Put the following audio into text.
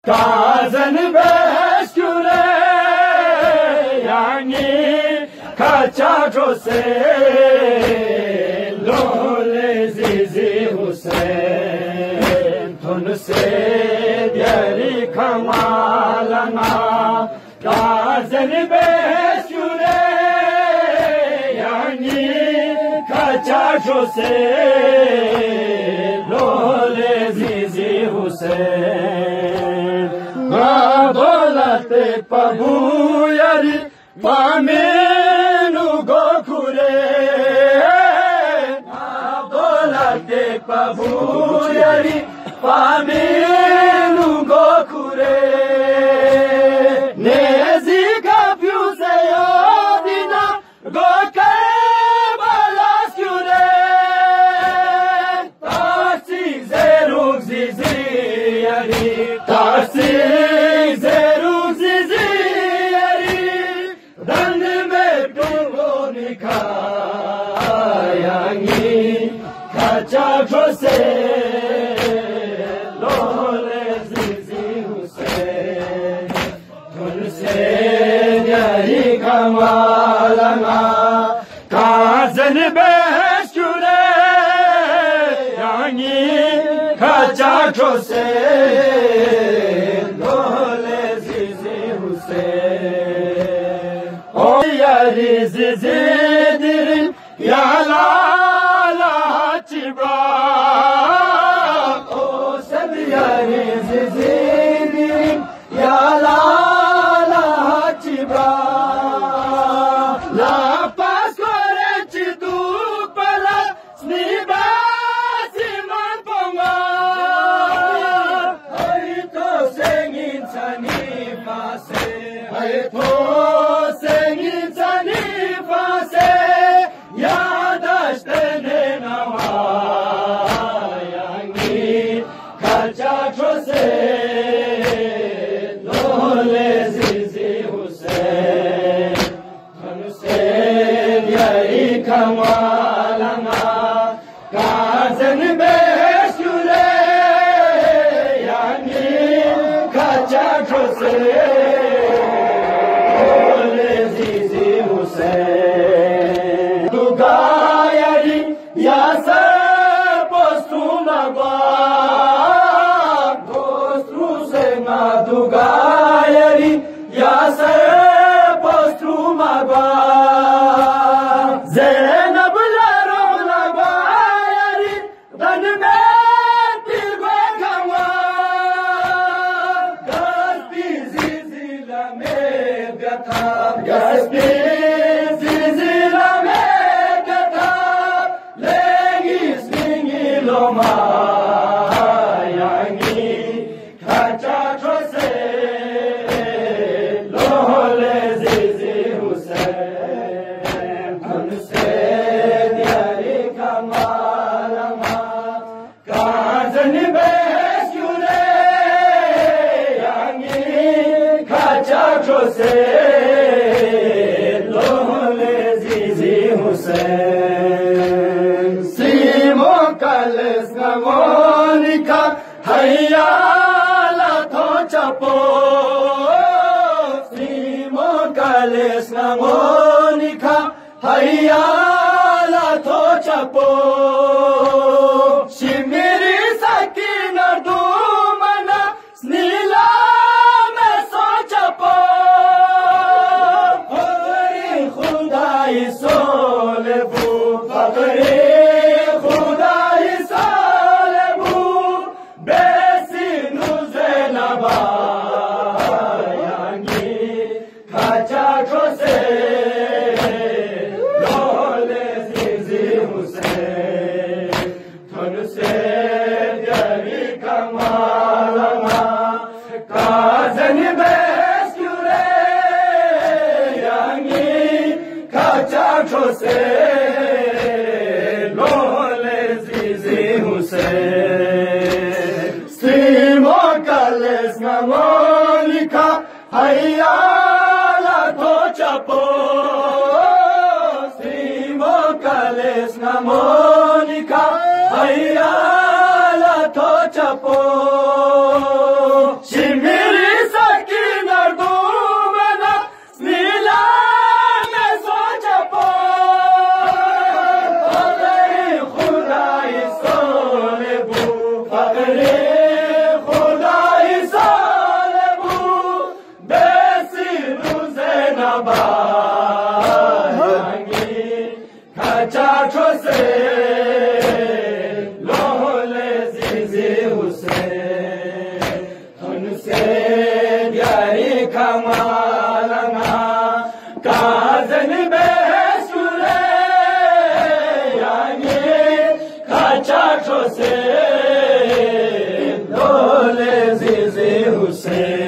Kazan beskure yani kaça jose lole zizi Hussein tun se diari kamalana Kazan beskure yani kaça jose lole zizi Hussein Madolate pabuyari pamenu gokure Madolate pabuyari pamenu gokure Nezika piuse yodina goke balaskure Taksi zeruk ziziyari Taksi Kaça jose lole zizi Hussein tun se diari kamalana Kazan beskure yani kaça jose lole zizi Hussein o yari zizi dirin yala Oh, Sabiyari Zizini, Ya la la Chibra, La Pascore Chidu Pala, Sniba Siman Ponga, Aito Sengin Sani Fase, Aito Sengin Sani Fase, Yadashtene Nawa. Kaça jose lole zizi Hussein tun se diari kamalana Kazan beskure yani kaça jose lole zizi Hussein Dugayari yasa postumagwa Dugayari yasa postumagwa Zenab larona bayari danme tirgo kama Gaspi zizila me gata Gaspi zizila me gata Legi swingi loma Jose lole zizi Hussein Simon Kales na Monica Hayya la tochapo Simon Kales na Monica Hayya la tochapo Shimiri sakina dumana snila Solebu, Fakri, Khudai Solebu, Besi Nuzelaba, Yani, Kacha Jose, Lole Zizi Hussein, Tonuse, Diari Kamalama, Kazan Beskure, Yani, Kaça jose lole zizi Hussein Stimo kales na Monica Hayya la tochapo Stimo kales na Monica Hayya la tochapo Shimi Hussain, डोले जीजे हुसैन।